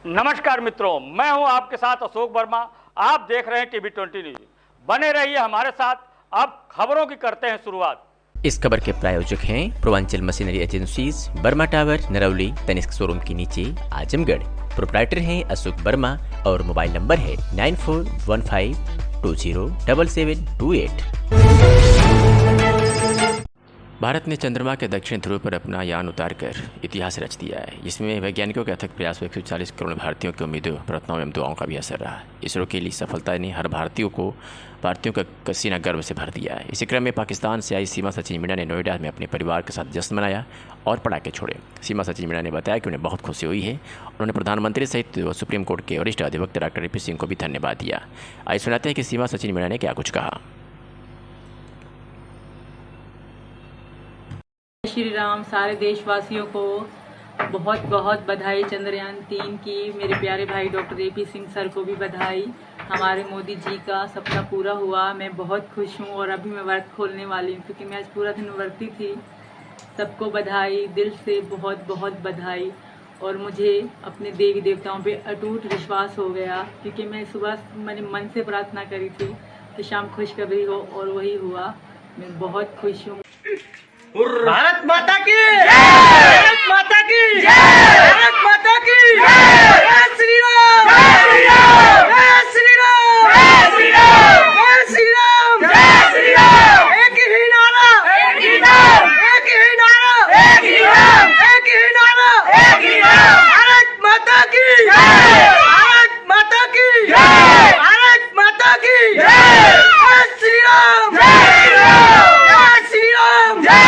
नमस्कार मित्रों, मैं हूं आपके साथ अशोक वर्मा। आप देख रहे हैं टीवी 20 न्यूज। बने रहिए हमारे साथ। अब खबरों की करते हैं शुरुआत। इस खबर के प्रायोजक हैं Purvanchal machinery agencies, Burma tower, Narauli, Tanishq showroom के नीचे, आजमगढ़। प्रोप्राइटर हैं अशोक वर्मा और मोबाइल नंबर है 9415207728। भारत ने चंद्रमा के दक्षिण ध्रुव पर अपना यान उतारकर इतिहास रच दिया है। इसमें वैज्ञानिकों के अथक प्रयास में 140 करोड़ भारतीयों की उम्मीदों, प्रार्थनाओं एवं दुआओं का भी असर रहा। इसरो की सफलता ने हर भारतीयों का सीना गर्व से भर दिया है। इसी क्रम में पाकिस्तान से आई सीमा सचिन मीणा ने नोएडा में अपने परिवार के साथ जश्न मनाया और पटाखे छोड़े। सीमा सचिन मीणा ने बताया कि उन्हें बहुत खुशी हुई है। उन्होंने प्रधानमंत्री सहित सुप्रीम कोर्ट के वरिष्ठ अधिवक्ता डॉक्टर ए पी सिंह को भी धन्यवाद दिया। आइए सुनाते हैं कि सीमा सचिन मीणा ने क्या कुछ कहा। श्री राम। सारे देशवासियों को बहुत बहुत बधाई चंद्रयान 3 की। मेरे प्यारे भाई doctor A P Singh sir को भी बधाई। हमारे मोदी जी का सपना पूरा हुआ। मैं बहुत खुश हूँ और अभी मैं व्रत खोलने वाली हूँ क्योंकि मैं आज पूरा दिन व्रती थी। सबको बधाई, दिल से बहुत बहुत बधाई। और मुझे अपने देवी देवताओं पे अटूट विश्वास हो गया क्योंकि मैं सुबह मैंने मन से प्रार्थना करी थी कि शाम खुशखबरी हो और वही हुआ। मैं बहुत खुश हूँ। भारत माता की जय! भारत माता की जय! भारत माता की जय! जय श्री राम! जय श्री राम! जय श्री राम! जय श्री राम! जय श्री राम! जय श्री राम! एक ही नारा, एक ही नाम, एक ही नारा, एक ही नाम, एक ही नारा, एक ही नाम। भारत माता की जय! भारत माता की जय! भारत माता की जय! जय श्री राम! जय श्री राम! जय श्री राम! जय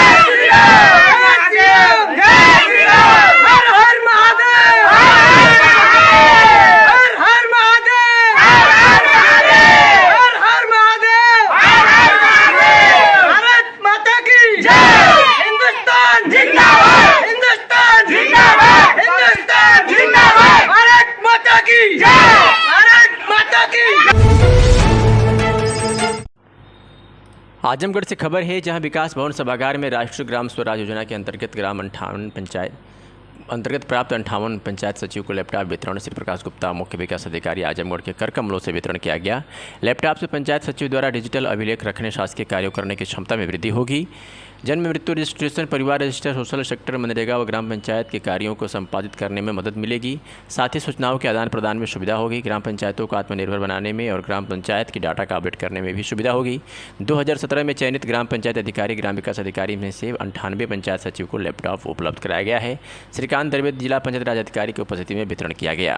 आजमगढ़ से खबर है, जहां विकास भवन सभागार में राष्ट्रीय ग्राम स्वराज योजना के अंतर्गत प्राप्त 58 पंचायत सचिव को लैपटॉप वितरण श्री प्रकाश गुप्ता, मुख्य विकास अधिकारी आजमगढ़ के कर कमलों से वितरण किया गया। लैपटॉप से पंचायत सचिव द्वारा डिजिटल अभिलेख रखने, शासकीय कार्यों करने की क्षमता में वृद्धि होगी। जन्म मृत्यु रजिस्ट्रेशन, परिवार रजिस्टर, सोशल सेक्टर, मनरेगा व ग्राम पंचायत के कार्यों को संपादित करने में मदद मिलेगी। साथ ही सूचनाओं के आदान प्रदान में सुविधा होगी। ग्राम पंचायतों को आत्मनिर्भर बनाने में और ग्राम पंचायत की डाटा का अपडेट करने में भी सुविधा होगी। 2017 में चयनित ग्राम पंचायत अधिकारी, ग्राम विकास अधिकारी में से 98 पंचायत सचिव को लैपटॉप उपलब्ध कराया गया है। श्रीकांत द्रविड़ जिला पंचायत राज अधिकारी की उपस्थिति में वितरण किया गया।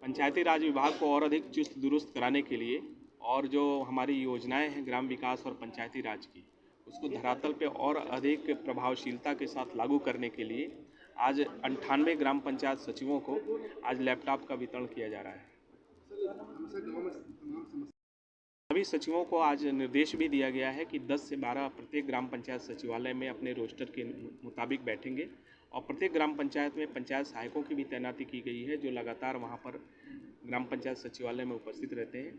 पंचायती राज विभाग को और अधिक चुस्त दुरुस्त कराने के लिए और जो हमारी योजनाएं हैं ग्राम विकास और पंचायती राज की, उसको धरातल पे और अधिक प्रभावशीलता के साथ लागू करने के लिए आज 98 ग्राम पंचायत सचिवों को आज लैपटॉप का वितरण किया जा रहा है। सभी सचिवों को आज निर्देश भी दिया गया है कि 10 से 12 प्रत्येक ग्राम पंचायत सचिवालय में अपने रोस्टर के मुताबिक बैठेंगे और प्रत्येक ग्राम पंचायत में पंचायत सहायकों की भी तैनाती की गई है जो लगातार वहाँ पर ग्राम पंचायत सचिवालय में उपस्थित रहते हैं।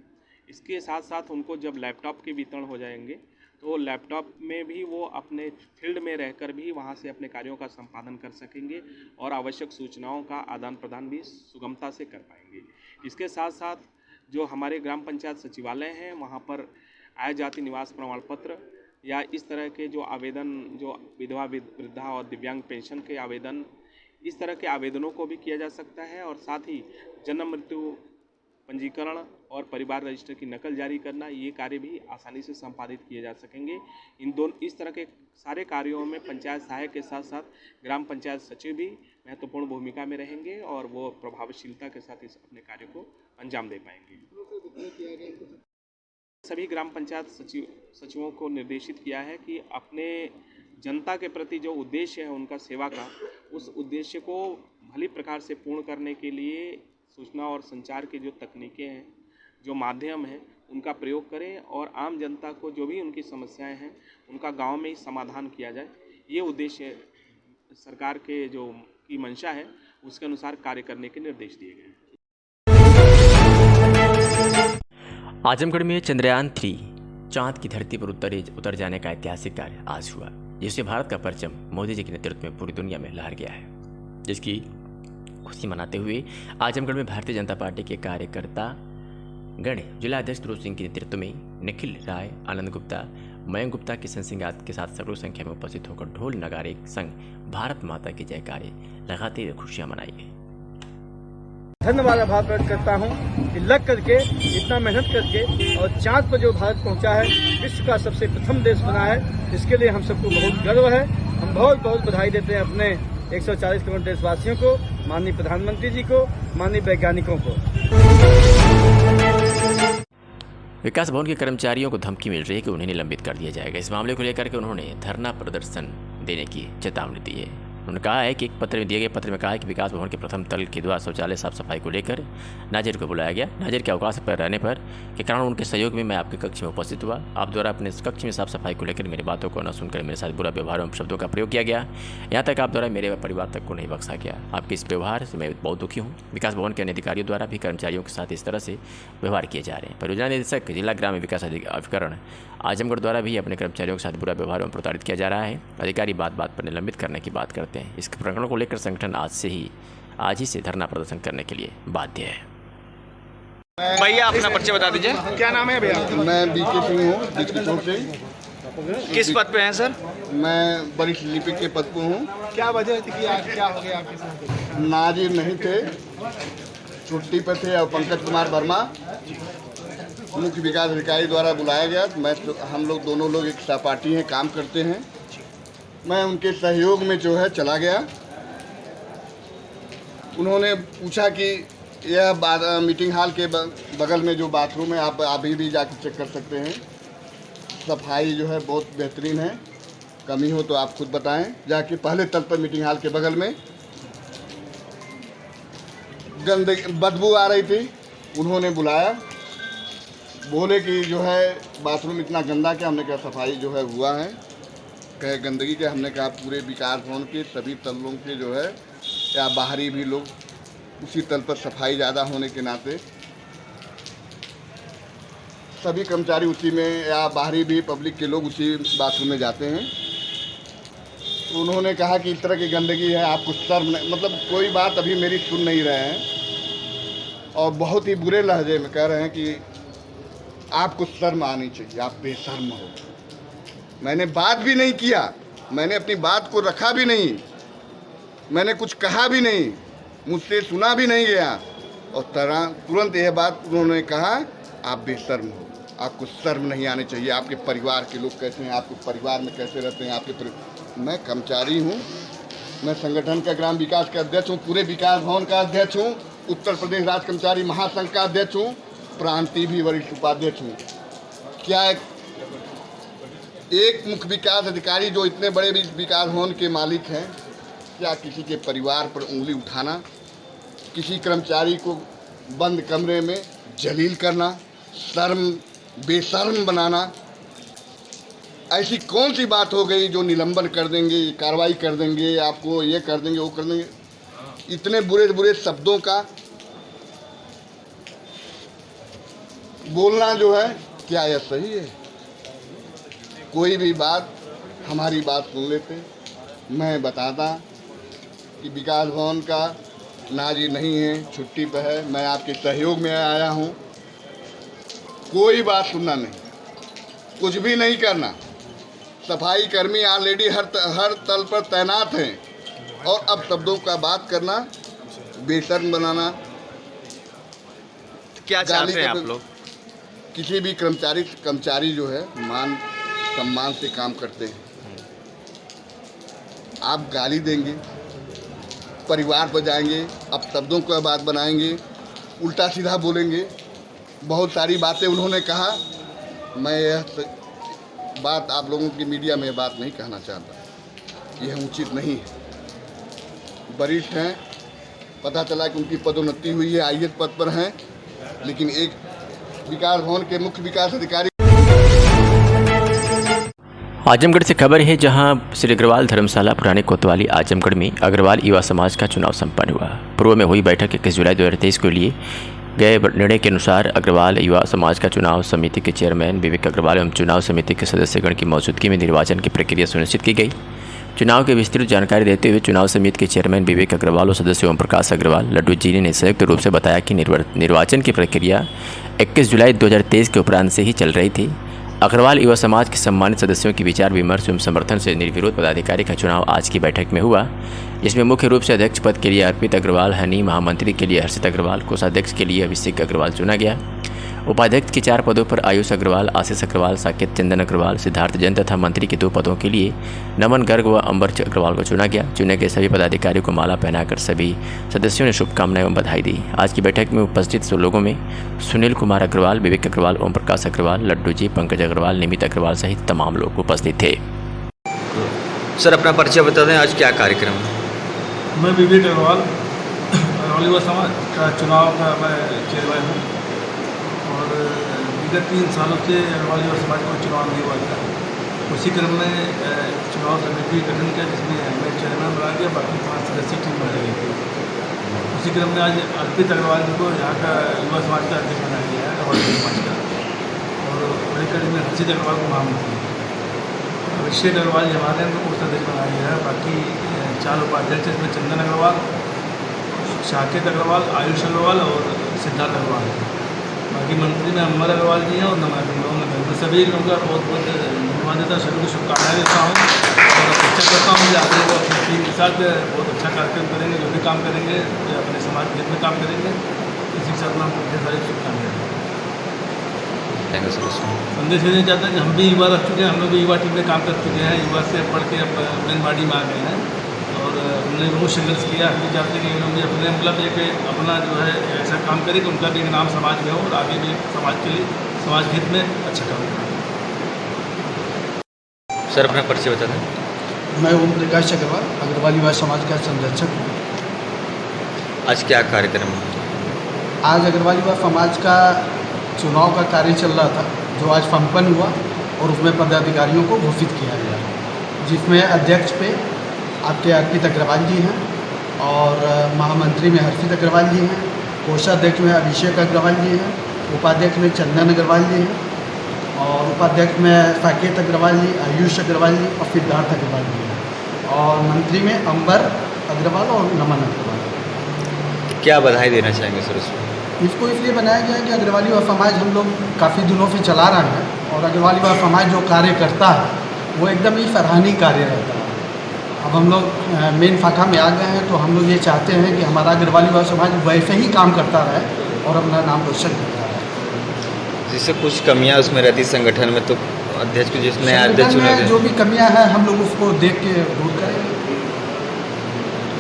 इसके साथ साथ उनको जब लैपटॉप के वितरण हो जाएंगे तो लैपटॉप में भी वो अपने फील्ड में रहकर भी वहाँ से अपने कार्यों का संपादन कर सकेंगे और आवश्यक सूचनाओं का आदान प्रदान भी सुगमता से कर पाएंगे। इसके साथ साथ जो हमारे ग्राम पंचायत सचिवालय हैं वहाँ पर आय जाति निवास प्रमाण पत्र या इस तरह के जो आवेदन, जो विधवा वृद्धा और दिव्यांग पेंशन के आवेदन, इस तरह के आवेदनों को भी किया जा सकता है और साथ ही जन्म मृत्यु पंजीकरण और परिवार रजिस्टर की नकल जारी करना, ये कार्य भी आसानी से संपादित किए जा सकेंगे। इस तरह के सारे कार्यों में पंचायत सहायक के साथ साथ ग्राम पंचायत सचिव भी महत्वपूर्ण भूमिका में रहेंगे और वो प्रभावशीलता के साथ इस अपने कार्य को अंजाम दे पाएंगे। सभी ग्राम पंचायत सचिवों को निर्देशित किया है कि अपने जनता के प्रति जो उद्देश्य है उनका सेवा का, उस उद्देश्य को भली प्रकार से पूर्ण करने के लिए सूचना और संचार की जो तकनीकें हैं, जो माध्यम हैं, उनका प्रयोग करें और आम जनता को जो भी उनकी समस्याएं हैं उनका गांव में ही समाधान किया जाए। ये उद्देश्य सरकार के जो की मंशा है उसके अनुसार कार्य करने के निर्देश दिए गए हैं। आजमगढ़ में चंद्रयान 3 चांद की धरती पर उतर जाने का ऐतिहासिक कार्य आज हुआ, जिससे भारत का परचम मोदी जी के नेतृत्व में पूरी दुनिया में लहर गया है। जिसकी खुशी मनाते हुए आजमगढ़ में भारतीय जनता पार्टी के कार्यकर्ता गण जिला अध्यक्ष ध्रुव सिंह के नेतृत्व में निखिल राय, आनंद गुप्ता, मयंक गुप्ता, किशन सिंह आदि के साथ सैकड़ों संख्या में उपस्थित होकर ढोल नगारे संग भारत माता की जयकारे लगाते हुए खुशियां मनाई गई। धन्यवाद आभार प्रकट करता हूँ कि लग करके इतना मेहनत करके और चांद पर जो भारत पहुँचा है, विश्व का सबसे प्रथम देश बना है, इसके लिए हम सबको बहुत गर्व है। हम बहुत बहुत बधाई देते हैं अपने 140 करोड़ देशवासियों को, माननीय प्रधानमंत्री जी को, माननीय वैज्ञानिकों को। विकास भवन के कर्मचारियों को धमकी मिल रही है कि उन्हें निलंबित कर दिया जाएगा। इस मामले को लेकर के उन्होंने धरना प्रदर्शन देने की चेतावनी दी है। उन्होंने कहा है कि एक पत्र में दिए गए पत्र में कहा है कि विकास भवन के प्रथम तल के द्वारा शौचालय साफ सफाई को लेकर नाजिर को बुलाया गया। नाजिर के अवकाश पर रहने पर के कारण उनके सहयोग में मैं आपके कक्ष में उपस्थित हुआ। आप द्वारा अपने कक्ष में साफ सफाई को लेकर मेरी बातों को न सुनकर मेरे साथ बुरा व्यवहार एवं शब्दों का प्रयोग किया गया। यहाँ तक आप द्वारा मेरे परिवार तक को नहीं बख्शा गया। आपके इस व्यवहार से मैं बहुत दुखी हूँ। विकास भवन के अन्य अधिकारियों द्वारा भी कर्मचारियों के साथ इस तरह से व्यवहार किए जा रहे हैं। परियोजना निदेशक जिला ग्राम्य विकास अभिकरण आजमगढ़ द्वारा भी अपने कर्मचारियों के साथ बुरा व्यवहार एवं प्रताड़ित किया जा रहा है। अधिकारी बात बात पर निलंबित करने की बात करते हैं। इस प्रकरण को लेकर संगठन आज ही से धरना प्रदर्शन करने के लिए बाध्य है। भैया अपना परिचय बता दीजिए। क्या नाम है भैया? मैं बीके सिंह हूँ, बिस्कुटों से। किस पद पे हैं सर? मैं वरिष्ठ लिपिक के पद पर हूँ। क्या वजह थी कि आज क्या हो गया आपके साथ? नाजिर नहीं थे, छुट्टी पर थे और पंकज कुमार वर्मा मुख्य विकास अधिकारी द्वारा बुलाया गया। हम लोग दोनों लोग एक सहपाठी हैं, काम करते हैं। मैं उनके सहयोग में जो है चला गया। उन्होंने पूछा कि यह मीटिंग हॉल के बगल में जो बाथरूम है, आप अभी भी जाकर चेक कर सकते हैं। सफाई जो है बहुत बेहतरीन है, कमी हो तो आप खुद बताएं। जाके पहले तल पर मीटिंग हॉल के बगल में गंदगी बदबू आ रही थी। उन्होंने बुलाया, बोले कि जो है बाथरूम इतना गंदा क्या? हमने कहा सफाई जो है हुआ है। कहे गंदगी क्या? हमने कहा पूरे विकास भवन के सभी तलों के जो है या बाहरी भी लोग उसी तल पर सफाई ज़्यादा होने के नाते सभी कर्मचारी उसी में या बाहरी भी पब्लिक के लोग उसी बाथरूम में जाते हैं। तो उन्होंने कहा कि इस तरह की गंदगी है, आपको शर्म नहीं, मतलब कोई बात अभी मेरी सुन नहीं रहे हैं और बहुत ही बुरे लहजे में कह रहे हैं कि आपको शर्म आनी चाहिए, आप बेशर्म हो। मैंने बात भी नहीं किया, मैंने अपनी बात को रखा भी नहीं, मैंने कुछ कहा भी नहीं, मुझसे सुना भी नहीं गया और तुरंत यह बात उन्होंने कहा आप बेशर्म हो, आपको शर्म नहीं आनी चाहिए। आपके परिवार के लोग कैसे हैं, आपके परिवार में कैसे रहते हैं? मैं कर्मचारी हूँ, मैं संगठन का ग्राम विकास का अध्यक्ष हूँ, पूरे विकास भवन का अध्यक्ष हूँ, उत्तर प्रदेश राज्य कर्मचारी महासंघ का अध्यक्ष हूँ, प्रांतीय भी वरिष्ठ उपाध्यक्ष हूँ। क्या एक मुख्य विकास अधिकारी जो इतने बड़े विकास भवन के मालिक हैं, क्या किसी के परिवार पर उंगली उठाना, किसी कर्मचारी को बंद कमरे में जलील करना, बेशर्म बनाना, ऐसी कौन सी बात हो गई जो निलंबन कर देंगे, कार्रवाई कर देंगे, आपको ये कर देंगे, वो कर देंगे? इतने बुरे बुरे शब्दों का बोलना जो है, क्या यह सही है? कोई भी बात, हमारी बात सुन लेते। मैं बताता कि विकास भवन का नाजिर नहीं है, छुट्टी पर है, मैं आपके सहयोग में आया हूँ। कोई बात सुनना नहीं, कुछ भी नहीं करना। सफाई कर्मी ऑलरेडी हर तल पर तैनात हैं और अब शब्दों का बात करना, बेशर्म बनाना। क्या चाहते हैं आप लोग? किसी भी कर्मचारी जो है मान सम्मान से काम करते हैं। आप गाली देंगे, परिवार पर जाएंगे, अब शब्दों का बात बनाएंगे, उल्टा सीधा बोलेंगे, बहुत सारी बातें उन्होंने कहा। मैं यह बात आप लोगों की मीडिया में बात नहीं कहना चाहता, यह उचित नहीं है। वरिष्ठ हैं, पता चला कि उनकी पदोन्नति हुई है, आईएएस पद पर हैं, लेकिन एक विकास भवन के मुख्य विकास अधिकारी। आजमगढ़ से खबर है, जहां श्री अग्रवाल धर्मशाला पुराने कोतवाली आजमगढ़ में अग्रवाल युवा समाज का चुनाव संपन्न हुआ। पूर्व में हुई बैठक 21 जुलाई 2023 को लिए गए निर्णय के अनुसार अग्रवाल युवा समाज का चुनाव समिति के चेयरमैन विवेक अग्रवाल एवं चुनाव समिति के सदस्यगण की मौजूदगी में निर्वाचन की प्रक्रिया सुनिश्चित की गई। चुनाव की विस्तृत जानकारी देते हुए चुनाव समिति के चेयरमैन विवेक अग्रवाल और सदस्य ओम प्रकाश अग्रवाल लड्डू जी ने संयुक्त रूप से बताया कि निर्वाचन की प्रक्रिया 21 जुलाई 2023 के उपरांत से ही चल रही थी। अग्रवाल युवा समाज के सम्मानित सदस्यों की विचार विमर्श एवं समर्थन से निर्विरोध पदाधिकारी का चुनाव आज की बैठक में हुआ, जिसमें मुख्य रूप से अध्यक्ष पद के लिए अर्पित अग्रवाल हनी, महामंत्री के लिए हर्षित अग्रवाल, कोषाध्यक्ष के लिए अभिषेक अग्रवाल चुना गया। उपाध्यक्ष के 4 पदों पर आयुष अग्रवाल, आशीष अग्रवाल, साकेत चंदन अग्रवाल, सिद्धार्थ जैन तथा मंत्री के 2 पदों के लिए नमन गर्ग व अंबर अग्रवाल को चुना गया। चुने गए सभी पदाधिकारियों को माला पहनाकर सभी सदस्यों ने शुभकामनाएं एवं बधाई दी। आज की बैठक में उपस्थित लोगों में सुनील कुमार अग्रवाल, विवेक अग्रवाल, ओम प्रकाश अग्रवाल, लड्डू जी, पंकज अग्रवाल, निमित अग्रवाल सहित तमाम लोग उपस्थित थे। सर अपना परिचय बता दें, आज क्या कार्यक्रम है? मैं विवेक अग्रवाल, अग्रवाल युवा समाज का चुनाव का मैं चेयरमैन हूँ और विगत 3 सालों से अग्रवाल युवा समाज को चुनाव नहीं हुआ था। उसी क्रम में चुनाव समिति गठन किया, जिसमें मैं चेयरमैन बना गया, बाकी 5 सदस्य टीम बनाई गई थी। उसी क्रम में आज अर्पित अग्रवाल जी को यहाँ का युवा समाज का अध्यक्ष बनाया गया है, अग्रवाल युवा समाज का, और वही कड़ी में हर्षित अग्रवाल को महामंत्री, अभिषेक अग्रवाल जी हमारे को कोषाध्यक्ष बनाया गया है। बाकी 4 उपाध्यक्ष इसमें चंदन अग्रवाल, साकेत अग्रवाल, आयुष अग्रवाल और सिद्धार्थ अग्रवाल। बाकी मंत्री में अंबर अग्रवाल जी हैं और नमन अग्रवाल। मैं सभी लोगों का बहुत बहुत धन्यवाद देता हूँ, सभी को शुभकामनाएं देता हूँ और अपेक्षा करता हूँ कि आगे वो अपनी टीम के साथ बहुत अच्छा कार्यक्रम करेंगे, जो भी काम करेंगे अपने समाज के हित में काम करेंगे। इसी के साथ मैं ढेर सारी शुभकामनाएं संदेश देना चाहता है कि हम भी युवा रह चुके हैं, हम लोग भी युवा टीम में काम कर चुके हैं, युवा से पढ़ के अब मेन बॉडी में आ गए हैं और उन्होंने बहुत संघर्ष किया। हम भी चाहते हैं कि उन्होंने अपने मतलब एक अपना जो है ऐसा काम करे कि उनका भी एक नाम समाज में हो और आगे भी समाज के लिए, समाज हित में अच्छा काम करें। सर अपना परिचय बता दें। मैं ओम प्रकाश अग्रवाल, अग्रवाल युवा समाज का संरक्षक हूँ। आज क्या कार्यक्रम है? आज अग्रवाल युवा समाज का चुनाव का कार्य चल रहा था, जो आज संपन्न हुआ और उसमें पदाधिकारियों को घोषित किया गया, जिसमें अध्यक्ष पे आपके अर्पित अग्रवाल जी हैं और महामंत्री में हर्षित अग्रवाल जी हैं, कोषाध्यक्ष में अभिषेक अग्रवाल जी हैं, उपाध्यक्ष में चंदन अग्रवाल जी हैं और उपाध्यक्ष में साकेत अग्रवाल जी, आयुष अग्रवाल जी और सिद्धार्थ अग्रवाल जी हैं और मंत्री में अंबर अग्रवाल और नमन अग्रवाल। क्या बधाई देना चाहेंगे सर उसमें? इसको इसलिए बनाया गया है कि अग्रवाल युवा समाज हम लोग काफ़ी दिनों से चला रहे हैं और अग्रवाल युवा समाज जो कार्य करता है वो एकदम ही सराहनीय कार्य रहता है। अब हम लोग मेन शाखा में आ गए हैं तो हम लोग ये चाहते हैं कि हमारा अग्रवाल युवा समाज वैसे ही काम करता रहे और अपना नाम रोशन करता रहे। जिससे कुछ कमियां उसमें रहती संगठन में, तो अध्यक्ष को जिस नया अध्यक्ष चुना गया, जो भी कमियां हैं हम लोग उसको देख के दूर करेंगे।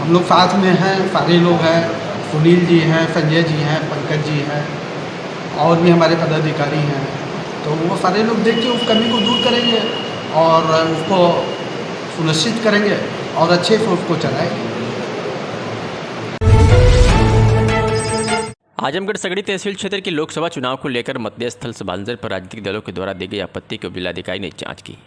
हम लोग साथ में हैं, सारे लोग हैं, सुनील जी हैं, संजय जी हैं, पंकज जी हैं और भी हमारे पदाधिकारी हैं, तो वो सारे लोग देख के उस कमी को दूर करेंगे और उसको सुनिश्चित करेंगे और अच्छे से उसको चलाएंगे। आजमगढ़ सगड़ी तहसील क्षेत्र के लोकसभा चुनाव को लेकर मतदेय स्थल सभांजन पर राजनीतिक दलों के द्वारा दी गई आपत्ति को जिलाधिकारी ने जांच की।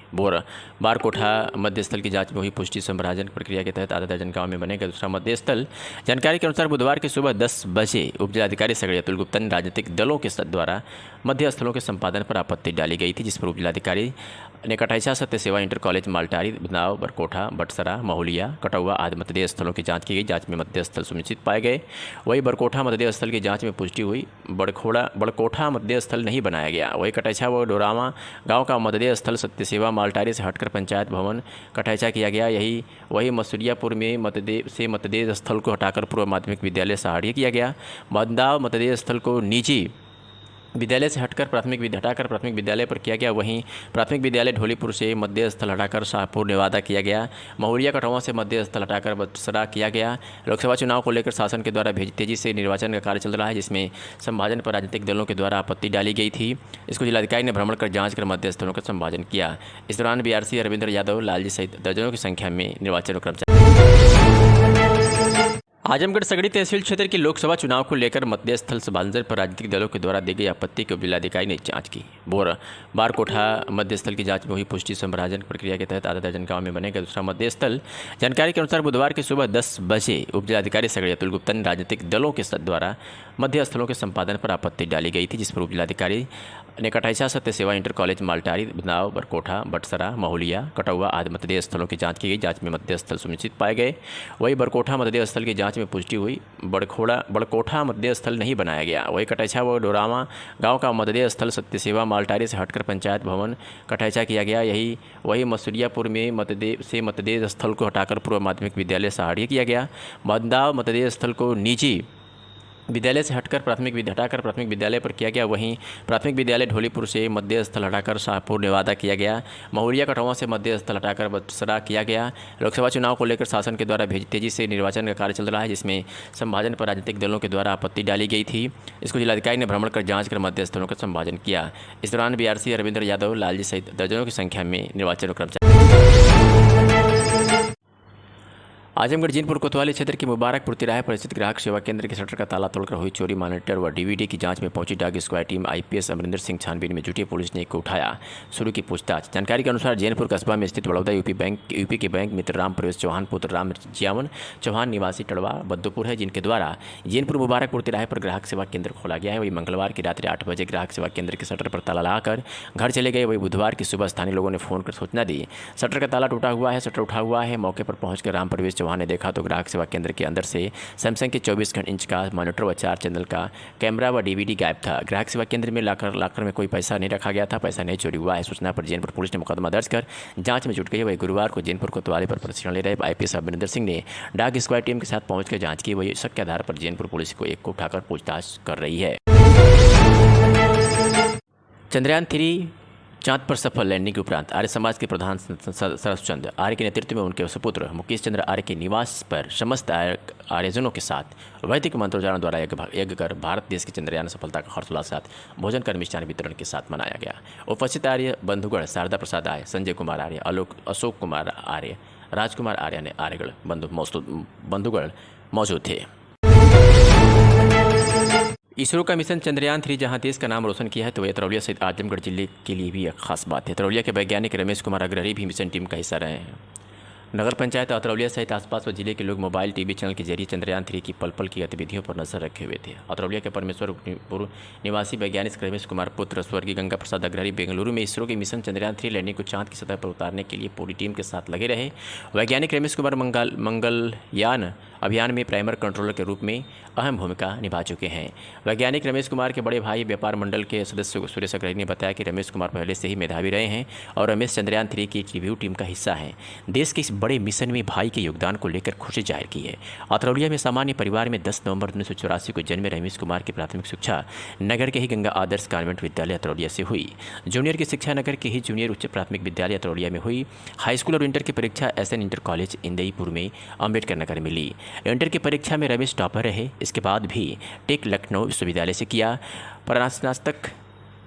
बारकोठा मतदेय स्थल की जांच में हुई पुष्टि संभाजन प्रक्रिया के तहत आधा दर्जन गाँव में बनेगा दूसरा मतदेय स्थल। जानकारी के अनुसार बुधवार की सुबह 10 बजे उप जिलाधिकारी सगड़ी अतुल गुप्ता ने राजनीतिक दलों के द्वारा मध्य स्थलों के संपादन पर आपत्ति डाली गई थी, जिस पर उप जिलाधिकारी ने कटाईचा सत्य सेवा इंटर कॉलेज मालटारी, बिनाव, बरकोठा, बटसरा, महुलिया, कटौवा आदि मतदेय स्थलों की जांच की गई। जांच में मतदेय स्थल सुनिश्चित पाए गए। वहीं बरकोठा मतदेय स्थल की जांच में पुष्टि हुई। बड़कोठा मतदेय स्थल नहीं बनाया गया। वहीं कटाईचा व डोरावा गांव का मतदेय स्थल सत्य सेवा मालटारी से हटकर पंचायत भवन कटाईचा किया गया। वही मसूरियापुर में मतदेय स्थल को हटाकर पूर्व माध्यमिक विद्यालय सहाड़िया किया गया। बंदाव मतदेय स्थल को निजी विद्यालय से हटाकर प्राथमिक विद्यालय पर किया गया। वहीं प्राथमिक विद्यालय ढोलीपुर से मध्य स्थल हटाकर शाहपुर नेवादा किया गया। महुलिया कटौवा से मध्य स्थल हटाकर बटसरा किया गया। लोकसभा चुनाव को लेकर शासन के द्वारा तेजी से निर्वाचन का कार्य चल रहा है, जिसमें संभाजन पर राजनीतिक दलों के द्वारा आपत्ति डाली गई थी। इसको जिलाधिकारी ने भ्रमण कर जाँच कर मध्य स्थलों का संभाजन किया। इस दौरान BRC अरविंदर यादव, लालजी सहित दर्जनों की संख्या में निर्वाचन कर्मचारी। आजमगढ़ सगड़ी तहसील क्षेत्र के लोकसभा चुनाव को लेकर मतदेय स्थल सभांजन पर राजनीतिक दलों के द्वारा दी गई आपत्ति को जिलाधिकारी ने जांच की। बारकोठा मतदेय स्थल की जांच में हुई पुष्टि संभाजन प्रक्रिया के तहत आधा दर्जन गांव में बनेगा दूसरा मतदेय स्थल। जानकारी के अनुसार बुधवार की सुबह 10 बजे उप जिलाधिकारी सगड़ी अतुल गुप्ता ने राजनीतिक दलों के द्वारा मध्य स्थलों के संपादन पर आपत्ति डाली गई थी, जिस पर उप जिलाधिकारी ने कटाईचा सत्य सेवा इंटर कॉलेज मालटारी, बिनाव, बरकोठा, बटसरा, महुलिया, कटौवा आदि मतदेय स्थलों की जांच की गई। जांच में मतदेय स्थल सुनिश्चित पाए गए। वहीं बरकोठा मतदेय स्थल की जांच में पुष्टि हुई। बड़कोठा मतदेय स्थल नहीं बनाया गया। वहीं कटाईचा व डोरावा गांव का मतदेय स्थल सत्य सेवा मालटारी से हटकर पंचायत भवन कटाईचा किया गया। वही मसूरियापुर में मतदेय स्थल को हटाकर पूर्व माध्यमिक विद्यालय सहाड़िया किया गया। बंदाव मतदेय स्थल को निजी विद्यालय से हटाकर प्राथमिक विद्यालय पर किया गया। वहीं प्राथमिक विद्यालय ढोलीपुर से मध्य स्थल हटाकर शाहपुर नेवादा किया गया। महुलिया कटौवा से मध्य स्थल हटाकर बटसरा किया गया। लोकसभा चुनाव को लेकर शासन के द्वारा तेजी से निर्वाचन का कार्य चल रहा है, जिसमें संभाजन पर राजनीतिक दलों के द्वारा आपत्ति डाली गई थी। इसको जिलाधिकारी ने भ्रमण कर जाँच कर मध्य स्थलों का संभाजन किया। इस दौरान BRC अरविंदर यादव, लालजी सहित दर्जनों की संख्या में निर्वाचन कर्मचारी। आजमगढ़ जीनपुर कोतवाली क्षेत्र के मुबारकपुर तिराहे पर स्थित ग्राहक सेवा केंद्र के शटर का ताला तोड़कर हुई चोरी, मॉनिटर व DVD की जांच में पहुंची dog squad team IPS Amarinder Singh छानबीन में जुटी। पुलिस ने को उठाया, शुरू की पूछताछ। जानकारी के अनुसार जैनपुर कस्बा में स्थित बड़ौदा यूपी के बैंक मित्र राम प्रवेश चौहान पुत्र राम जियावन चौहान निवासी टड़वा बद्दूपुर है, जिनके द्वारा जैनपुर मुबारकपुर तिराहे पर ग्राहक सेवा केंद्र खोला गया है। वही मंगलवार की रात्रि 8 बजे ग्राहक सेवा केंद्र के शटर पर ताला लगाकर घर चले गए। वही बुधवार की सुबह स्थानीय लोगों ने फोन कर सूचना दी, शटर का ताला टूटा हुआ है, शटर उठा हुआ है। मौके पर पहुंचकर राम प्रवेश चौहान ने देखा तो ग्राहक सेवा केंद्र के अंदर से सैमसंग के 24 इंच का मॉनिटर व 4 चैनल का कैमरा व DVD गायब था। ग्राहक सेवा केंद्र में लाकर में कोई पैसा नहीं रखा गया था, पैसा नहीं चोरी हुआ है। सूचना पर जैनपुर पुलिस ने मुकदमा दर्ज कर जांच में जुट गई। वही गुरुवार को जैनपुर कोतवाली पर प्रशिक्षण ले रहे IPS अमरिंदर सिंह ने डॉग स्क्वाड टीम के साथ पहुंचकर जांच की। वही शक के आधार पर जैनपुर पुलिस को एक को उठाकर पूछताछ कर रही है। चंद्रयान 3 चांद पर सफल लैंडिंग के उपरांत आर्य समाज के प्रधान सरस्वचंद आर्य के नेतृत्व में उनके सुपुत्र मुकेश चंद्र आर्य के निवास पर समस्त आर्यजनों के साथ वैदिक मंत्रोच्चारण द्वारा यज्ञ कर भारत देश की चंद्रयान सफलता का हर्षोल्लास के साथ भोजन कर मिष्ठान वितरण के साथ मनाया गया। उपस्थित आर्य बंधुगण शारदा प्रसाद आर्य, संजय कुमार आर्य, अशोक कुमार आर्य, राजकुमार आर्य ने आर्यगढ़ बंधुगण मौजूद थे। इसरो का मिशन चंद्रयान 3 जहां देश का नाम रोशन किया है, तो वह तरौलिया सहित आजमगढ़ जिले के लिए भी एक खास बात है। तरौलिया के वैज्ञानिक रमेश कुमार अग्रहरी भी मिशन टीम का हिस्सा रहे हैं। नगर पंचायत अतरौलिया सहित आसपास व जिले के लोग मोबाइल TV चैनल के जरिए चंद्रयान 3 की पल पल की गतिविधियों पर नजर रखे हुए थे। अतरौलिया के परमेश्वरपुर निवासी वैज्ञानिक रमेश कुमार पुत्र स्वर्गीय गंगा प्रसाद अग्रहरी बेंगलुरु में इसरो के मिशन चंद्रयान 3 लैंडिंग को चांद की सतह पर उतारने के लिए पूरी टीम के साथ लगे रहे। वैज्ञानिक रमेश कुमार मंगलयान अभियान में प्राइमर कंट्रोलर के रूप में अहम भूमिका निभा चुके हैं। वैज्ञानिक रमेश कुमार के बड़े भाई व्यापार मंडल के सदस्य सुरेश अग्रहरी ने बताया कि रमेश कुमार पहले से ही मेधावी रहे हैं और रमेश चंद्रयान 3 की रिव्यू टीम का हिस्सा हैं। देश के इस बड़े मिशन में भाई के योगदान को लेकर खुशी जाहिर की है। अतरौलिया में सामान्य परिवार में 10 नवंबर 1984 को जन्मे रमेश कुमार की प्राथमिक शिक्षा नगर के ही गंगा आदर्श कॉन्वेंट विद्यालय अतरौलिया से हुई। जूनियर की शिक्षा नगर के ही जूनियर उच्च प्राथमिक विद्यालय अतरौलिया में हुई। हाई स्कूल और इंटर की परीक्षा SN इंटर कॉलेज इंदईपुर में अम्बेडकर नगर में ली। इंटर की परीक्षा में रमेश टॉपर रहे। इसके बाद भी टेक लखनऊ विश्वविद्यालय से किया। स्नातक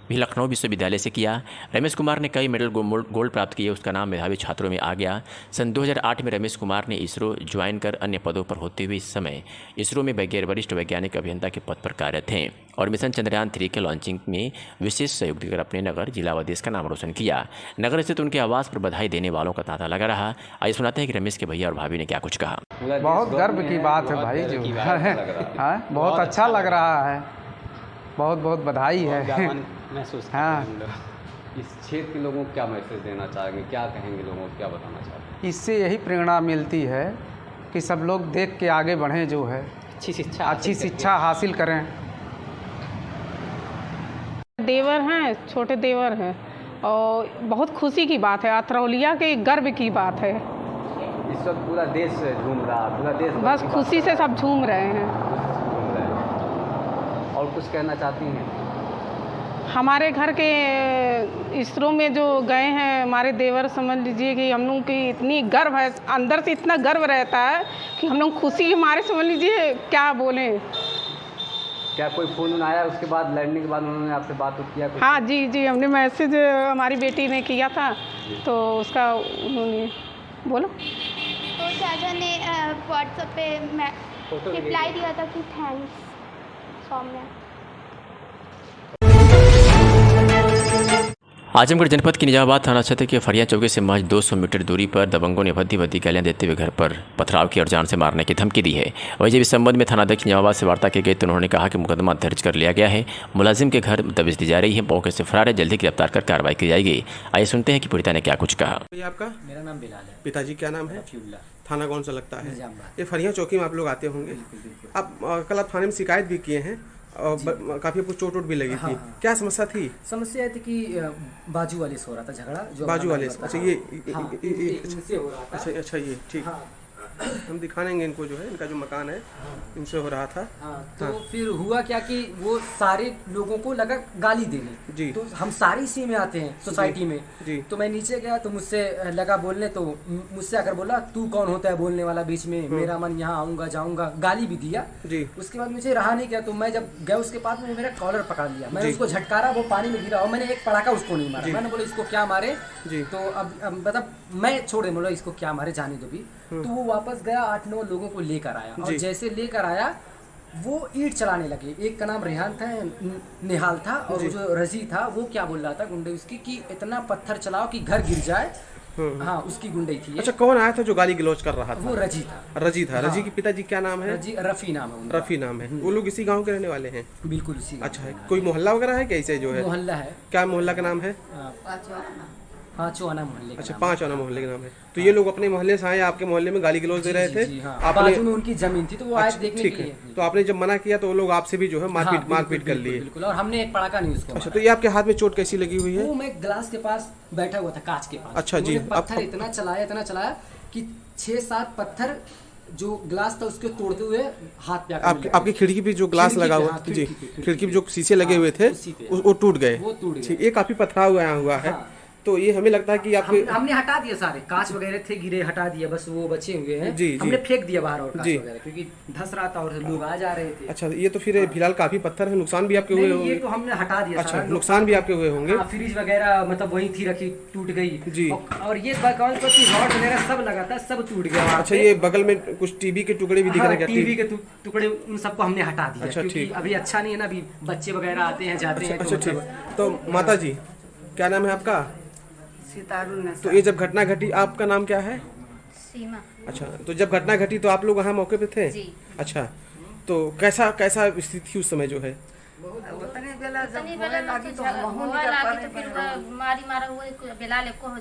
भी लखनऊ विश्वविद्यालय से किया। रमेश कुमार ने कई मेडल गोल्ड प्राप्त किए। उसका नाम मेधावी छात्रों में आ गया। सन 2008 में रमेश कुमार ने इसरो ज्वाइन कर अन्य पदों पर होते हुए इस समय इसरो में वरिष्ठ वैज्ञानिक अभियंता के पद पर कार्यरत हैं और मिशन चंद्रयान 3 के लॉन्चिंग में विशेष सहयोग देकर अपने नगर, जिला व देश का नाम रोशन किया। नगर स्थित उनके आवास पर बधाई देने वालों का तांता लगा रहा। आइए सुनाते हैं कि रमेश के भैया और भाभी ने क्या कुछ कहा। बहुत गर्व की बात है भाई, जो है बहुत अच्छा लग रहा है। बहुत बहुत बधाई है। महसूस हाँ, इस क्षेत्र के लोगों को क्या मैसेज देना चाहेंगे, क्या कहेंगे लोगों को, क्या बताना चाहेंगे? इससे यही प्रेरणा मिलती है कि सब लोग देख के आगे बढ़ें, जो है अच्छी शिक्षा हासिल करें। देवर हैं, छोटे देवर हैं और बहुत खुशी की बात है, अतरौलिया के गर्व की बात है। इस वक्त पूरा देश झूम रहा, पूरा देश बस खुशी से सब झूम रहे हैं। और कुछ कहना चाहती हैं? हमारे घर के इसरो में जो गए हैं हमारे देवर, समझ लीजिए कि हम लोग की इतनी गर्व है, अंदर से इतना गर्व रहता है कि हम लोग खुशी हमारे, समझ लीजिए क्या बोलें। क्या कोई फ़ोन आया उसके बाद, लैंडिंग के बाद उन्होंने आपसे बात किया? हाँ जी, हमने मैसेज हमारी बेटी ने किया था तो उसका उन्होंने बोलो। तो चाचा ने व्हाट्सएप पे रिप्लाई दिया था कि थैंक्स सौम्या। आजमगढ़ जनपद की निजामाबाद थाना क्षेत्र के फरिया चौकी से महज 200 मीटर दूरी पर दबंगों ने भद्दी गालियां देते हुए घर पर पथराव की और जान से मारने की धमकी दी है। वहीं जब इस संबंध में थानाध्यक्ष निजामाबाद से वार्ता की गई तो उन्होंने कहा कि मुकदमा दर्ज कर लिया गया है, मुलाजिम के घर दबिश दी जा रही है, मौके से फरार है, जल्दी गिरफ्तार कर कार्रवाई की जाएगी। आइए सुनते हैं कि पीड़िता ने क्या कुछ कहा। आपका? मेरा नाम बिलाल है। पिताजी क्या नाम है? थाना कौन सा लगता है? ये फरिया चौकी में आप लोग आते होंगे। आप कल आप थाने में शिकायत भी किए हैं और काफी आपको चोट भी लगी थी। क्या समस्या थी? समस्या थी कि बाजू वाले से हो रहा था झगड़ा। जो बाजू वाले से? अच्छा ये अच्छा ये ठीक। हम दिखाएंगे इनको, जो है इनका जो मकान है इनसे हो रहा था। तो फिर हुआ क्या कि वो सारे लोगों को लगा गाली देने जी। तो हम सारे इसी में आते हैं सोसाइटी में जी। तो मैं नीचे गया तो मुझसे लगा बोलने, तो मुझसे आकर बोला तू कौन होता है बोलने वाला बीच में, मेरा मन यहाँ आऊंगा जाऊंगा, गाली भी दिया जी। उसके बाद मुझे रहा नहीं किया, तो मैं जब गया उसके पास में मेरा कॉलर पकड़ लिया, मैंने उसको झटकारा, वो पानी में गिरा और मैंने एक पड़ाका उसको नहीं मारा। मैंने बोला इसको क्या मारे जी। तो अब मतलब मैं छोड़ दे, बोला इसको क्या मारे जाने दो भी। तो वो वापस गया 8-9 लोगों को लेकर आया और जैसे लेकर आया वो ईंट चलाने लगे। एक का नाम रेहान था, निहाल था, और जो रजी था वो क्या बोल रहा था गुंडे उसकी कि इतना पत्थर चलाओ कि घर गिर जाए। हाँ उसकी गुंडे थी। अच्छा कौन आया था जो गाली गलौज कर रहा था? वो रजी था। रजी था। रजी के पिताजी क्या नाम है? रफी नाम है। रफी नाम है। वो लोग इसी गांव के रहने वाले हैं? बिल्कुल इसी। अच्छा है, कोई मोहल्ला वगैरह है कैसे जो है? मोहल्ला है। क्या मोहल्ला का नाम है? हाँ चौआना मोहल्ले। अच्छा 5 आना मोहल्ले का नाम है। तो ये लोग अपने मोहल्ले से आए, आपके मोहल्ले में गाली गलौज दे रहे थे? बाजू में उनकी जमीन थी तो वो आए देखने के लिए। तो आपने जब मना किया तो वो लोग आपसे भी जो है मारपीट कर लिए? बिल्कुल। और हमने एक पड़ाका नहीं उसको। अच्छा तो ये आपके हाथ में चोट कैसी लगी हुई है? वो मैं गिलास के पास बैठा हुआ था, कांच के पास। अच्छा जी। पत्थर इतना चलाया कि 6-7 पत्थर जो ग्लास था उसके तोड़ते हुए हाथ पे आपकी खिड़की पे जो ग्लास लगा हुआ जी, खिड़की पे जो शीशे लगे हुए थे वो टूट गए। ये काफी पथराव हुआ है। तो ये हमें लगता है कि आपके हमने हटा दिया, सारे कांच वगैरह थे गिरे हटा दिया, बस वो बचे हुए हैं जी। हमने फेंक दिया बाहर और कांच वगैरह, क्योंकि धस रहा था और लोग आ जा रहे थे। अच्छा ये तो फिर फिलहाल काफी पत्थर है, नुकसान भी आपके हुए होंगे? ये तो हमने हटा दिया। अच्छा नुकसान भी आपके हुए होंगे? फ्रिज वगैरह मतलब वही थी रखी, टूट गई जी। और ये रॉड वगैरह सब लगा था, सब टूट गया। अच्छा ये बगल में कुछ टीवी के टुकड़े भी दिख रहे हैं? टीवी के टुकड़े उन सबको हमने हटा दिया। अच्छा ठीक। अभी अच्छा नहीं है ना, अभी बच्चे वगैरह आते हैं जाते हैं। अच्छा ठीक। तो माता जी क्या नाम है आपका? तो ये जब घटना घटी, आपका नाम क्या है? सीमा। अच्छा तो जब घटना घटी तो आप लोग वहाँ मौके पे थे जी। अच्छा तो कैसा स्थिति थी उस समय जो है?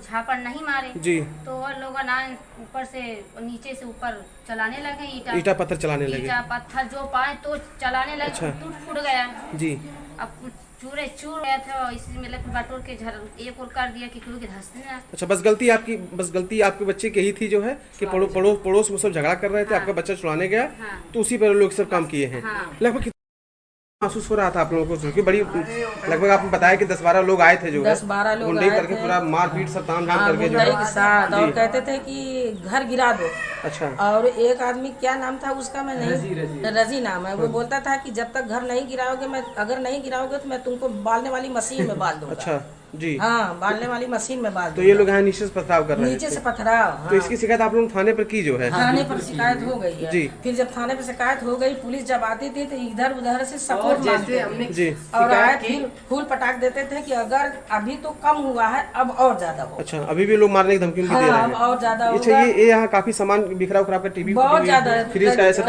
झापड़ नहीं मारे जी। तो और लोग ऊपर से नीचे से ऊपर चलाने लगे, ईटा पत्थर चलाने लगे, पत्थर जो पाए तो चलाने लगे। अच्छा। टूट फूट गया जी। अब चूर गया था, इसी मतलब बटोर के एक और कर दिया कि क्योंकि धंसने ना। अच्छा बस गलती आपके बच्चे की ही थी जो है कि पड़ोस में सब झगड़ा कर रहे थे। आपका बच्चा छुड़ाने गया तो उसी पर लोग सब काम किए हैं। लगभग महसूस हो रहा था आप लोगों को? क्योंकि बड़ी लगभग आपने बताया कि 10-12 लोग आए थे जो 10-12 लोग गुंडे करके पूरा मारपीट सब ताम झाम करके जो है साथ, और कहते थे कि घर गिरा दो। अच्छा। और एक आदमी क्या नाम था उसका, मैं नहीं, रजी नाम है, वो बोलता था कि जब तक घर नहीं गिराओगे, मैं अगर नहीं गिराओगे तो मैं तुमको बालने वाली मशीन में बाल दूंगा। अच्छा जी। हाँ बालने वाली मशीन में बाल। तो ये लोग यहाँ नीचे से पथराव कर रहे हैं? नीचे से पथराव। तो इसकी शिकायत आप लोग थाने पर की जो है? थाने पर शिकायत हो गई है जी। फिर जब थाने पर शिकायत हो गई, पुलिस जब आती थी तो इधर उधर से सपोर्ट मांगते जी। और आए फिर फूल पटाख देते थे कि अगर अभी तो कम हुआ है अब और ज्यादा हो। अच्छा अभी भी लोग मारने की धमकी दे रहे हैं? और ज्यादा। अच्छा ये यहाँ काफी सामान बिखरा उखरा, टीवी बहुत ज्यादा, फ्रिज का ऐसा।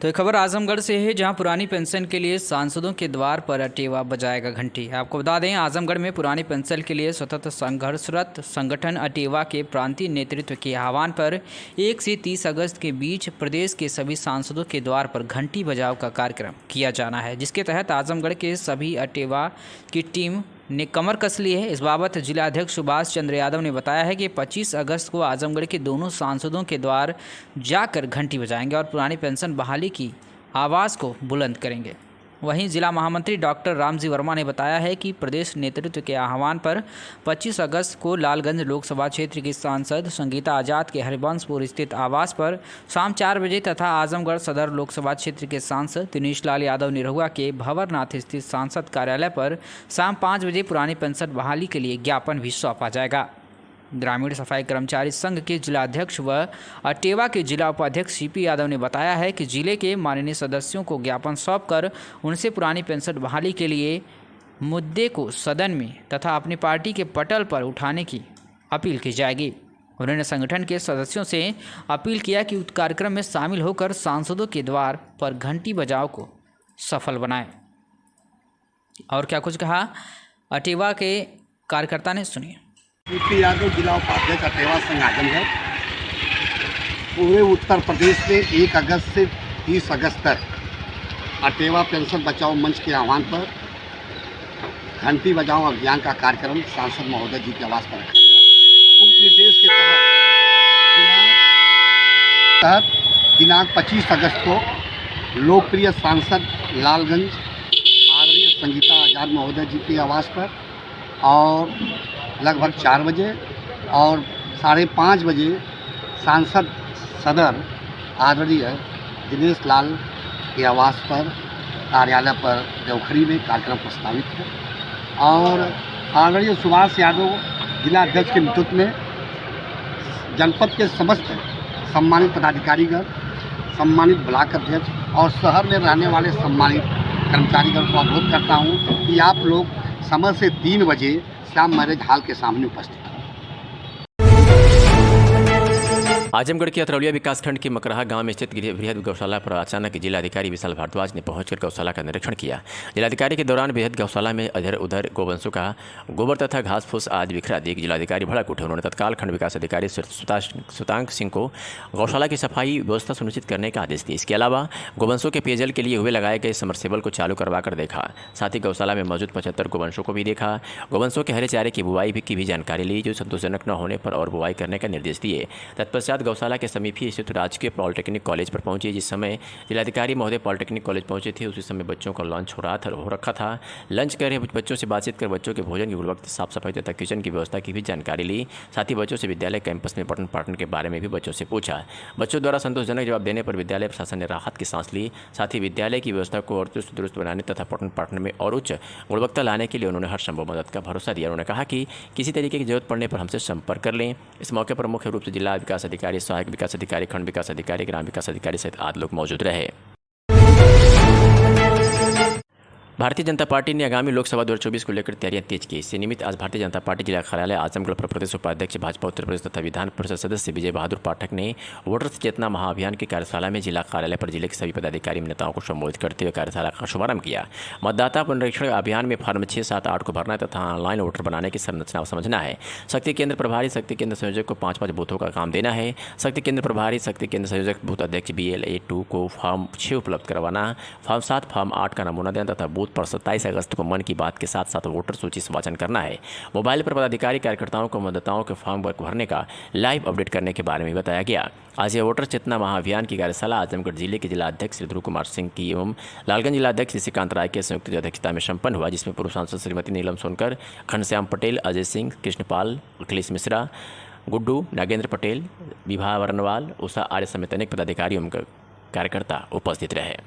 तो खबर आजमगढ़ से है, जहां पुरानी पेंशन के लिए सांसदों के द्वार पर अटेवा बजाएगा घंटी। आपको बता दें आजमगढ़ में पुरानी पेंशन के लिए सतत संघर्षरत संगठन अटेवा के प्रांतीय नेतृत्व के आह्वान पर 1 से 30 अगस्त के बीच प्रदेश के सभी सांसदों के द्वार पर घंटी बजाओ का कार्यक्रम किया जाना है, जिसके तहत आजमगढ़ के सभी अटेवा की टीम ने कमर कस ली है। इस बाबत जिलाध्यक्ष सुभाष चंद्र यादव ने बताया है कि 25 अगस्त को आजमगढ़ के दोनों सांसदों के द्वार जाकर घंटी बजाएंगे और पुरानी पेंशन बहाली की आवाज़ को बुलंद करेंगे। वहीं जिला महामंत्री डॉक्टर रामजी वर्मा ने बताया है कि प्रदेश नेतृत्व के आह्वान पर 25 अगस्त को लालगंज लोकसभा क्षेत्र की सांसद संगीता आज़ाद के हरिवंशपुर स्थित आवास पर शाम 4 बजे तथा आजमगढ़ सदर लोकसभा क्षेत्र के सांसद दिनेश लाल यादव निरहुआ के भंवरनाथ स्थित सांसद कार्यालय पर शाम 5 बजे पुरानी पेंशन बहाली के लिए ज्ञापन भी सौंपा जाएगा। ग्रामीण सफाई कर्मचारी संघ के जिला अध्यक्ष व अटेवा के जिला उपाध्यक्ष सीपी यादव ने बताया है कि जिले के माननीय सदस्यों को ज्ञापन सौंपकर उनसे पुरानी पेंशन बहाली के लिए मुद्दे को सदन में तथा अपनी पार्टी के पटल पर उठाने की अपील की जाएगी। उन्होंने संगठन के सदस्यों से अपील किया कि उस कार्यक्रम में शामिल होकर सांसदों के द्वार पर घंटी बजाओ को सफल बनाएं। और क्या कुछ कहा अटेवा के कार्यकर्ता ने, सुनिए। सीपी यादव, जिला उपाध्यक्ष अटेवा संघ आजमगढ़। पूरे उत्तर प्रदेश में 1 अगस्त से 30 अगस्त तक अटेवा पेंशन बचाओ मंच के आह्वान पर घंटी बजाओ अभियान का कार्यक्रम सांसद महोदय जी के आवास पर रखा गया। उक्त निर्देश के तहत दिनांक 25 अगस्त को लोकप्रिय सांसद लालगंज आदरणीय संगीता आजाद महोदय जी के आवास पर और लगभग 4 बजे और 5:30 बजे सांसद सदर आदरणीय दिनेश लाल के आवास पर कार्यालय पर देवखरी में कार्यक्रम प्रस्तावित है और आदरणीय सुभाष यादव जिला अध्यक्ष के नेतृत्व में जनपद के समस्त सम्मानित पदाधिकारीगण, सम्मानित ब्लॉक अध्यक्ष और शहर में रहने वाले सम्मानित कर्मचारीगण को अनुरोध करता हूं कि आप लोग समय से 3 बजे श्याम मैरिज हॉल के सामने उपस्थित। आजमगढ़ के अतरौलिया विकासखंड के मकराहा गांव में स्थित बृहद गौशाला पर अचानक जिलाधिकारी विशाल भारद्वाज ने पहुंचकर गौशाला का निरीक्षण किया। जिलाधिकारी के दौरान बृहद गौशाला में इधर उधर गोवंशों का गोबर तथा घास फूस आज बिखरा देख जिलाधिकारी भड़क उठे। उन्होंने तत्काल खंड विकास अधिकारी सुतांक सिंह को गौशाला की सफाई व्यवस्था सुनिश्चित करने का आदेश दिया। इसके अलावा गोवंशों के पेयजल के लिए हुए लगाए गए समरसेबल को चालू करवा कर देखा। साथ ही गौशाला में मौजूद 75 गोवंशों को भी देखा। गोवंशों के हरे चारे की बुवाई की भी जानकारी ली, जो संतोषजनक न होने पर और बुवाई करने का निर्देश दिए। तत्पश्चात गौशाला के समीप ही स्थित राजकीय पॉलिटेक्निक कॉलेज पर पहुंचे। जिस समय जिलाधिकारी महोदय पॉलिटेक्निक कॉलेज पहुंचे थे उसी समय बच्चों का लंच हो रखा था। लंच कर बच्चों से बातचीत कर बच्चों के भोजन की गुणवत्ता, साफ सफाई तथा किचन की व्यवस्था की भी जानकारी ली। साथ ही बच्चों से विद्यालय कैंपस में पठन पाठन के बारे में भी बच्चों से पूछा। बच्चों द्वारा संतोषजनक जवाब देने पर विद्यालय प्रशासन ने राहत की सांस ली। साथ ही विद्यालय की व्यवस्था को और चुस्त दुरुस्त बनाने तथा पठन पाठन में और उच्च गुणवत्ता लाने के लिए उन्होंने हर संभव मदद का भरोसा दिया। उन्होंने कहा कि किसी तरीके की जरूरत पड़ने पर हमसे संपर्क कर लें। इस मौके पर मुख्य रूप से जिला विकास अधिकारी, सहायक विकास अधिकारी, खंड विकास अधिकारी, ग्राम विकास अधिकारी सहित आदि लोग मौजूद रहे। भारतीय जनता पार्टी ने आगामी लोकसभा 2024 को लेकर तैयारियां तेज की। इससे निमित्त आज भारतीय जनता पार्टी जिला कार्यालय आजमगढ़ पर प्रदेश उपाध्यक्ष भाजपा उत्तर प्रदेश तथा विधान परिषद सदस्य विजय बहादुर पाठक ने वोटर्स चेतना महाअभियान की कार्यशाला में जिला कार्यालय पर जिले के सभी पदाधिकारी नेताओं को संबोधित करते हुए कार्यशाला का शुभारंभ किया। मतदाता पुनरीक्षण अभियान में फॉर्म 6, 7, 8 को भरना है तथा ऑनलाइन वोटर बनाने की संरचना समझना है। शक्ति केंद्र प्रभारी, शक्ति केंद्र संयोजक को 5-5 बूथों का काम देना है। शक्ति केंद्र प्रभारी, शक्ति केंद्र संयोजक, बूथ अध्यक्ष BLA2 को फॉर्म 6 उपलब्ध करवाना, फॉर्म 7, फॉर्म 8 का नमूना देना तथा बूथ पर 27 अगस्त को मन की बात के साथ साथ वोटर सूची वाचन करना है। मोबाइल पर पदाधिकारी कार्यकर्ताओं को मतदाताओं के फॉर्म भरने का लाइव अपडेट करने के बारे में बताया गया। आज यह वोटर चेतना महाअभियान की कार्यशाला आजमगढ़ जिले के जिला अध्यक्ष ध्रुव कुमार सिंह की एवं लालगंज जिला अध्यक्ष श्रीकांत राय के संयुक्त अध्यक्षता में संपन्न हुआ, जिसमें पूर्व सांसद श्रीमती नीलम सोनकर, घनश्याम पटेल, अजय सिंह, कृष्णपाल, अखिलेश मिश्रा, गुड्डू, नागेंद्र पटेल, विभा वर्णवाल, उषा आर्य समेत अनेक पदाधिकारी एवं कार्यकर्ता उपस्थित रहे।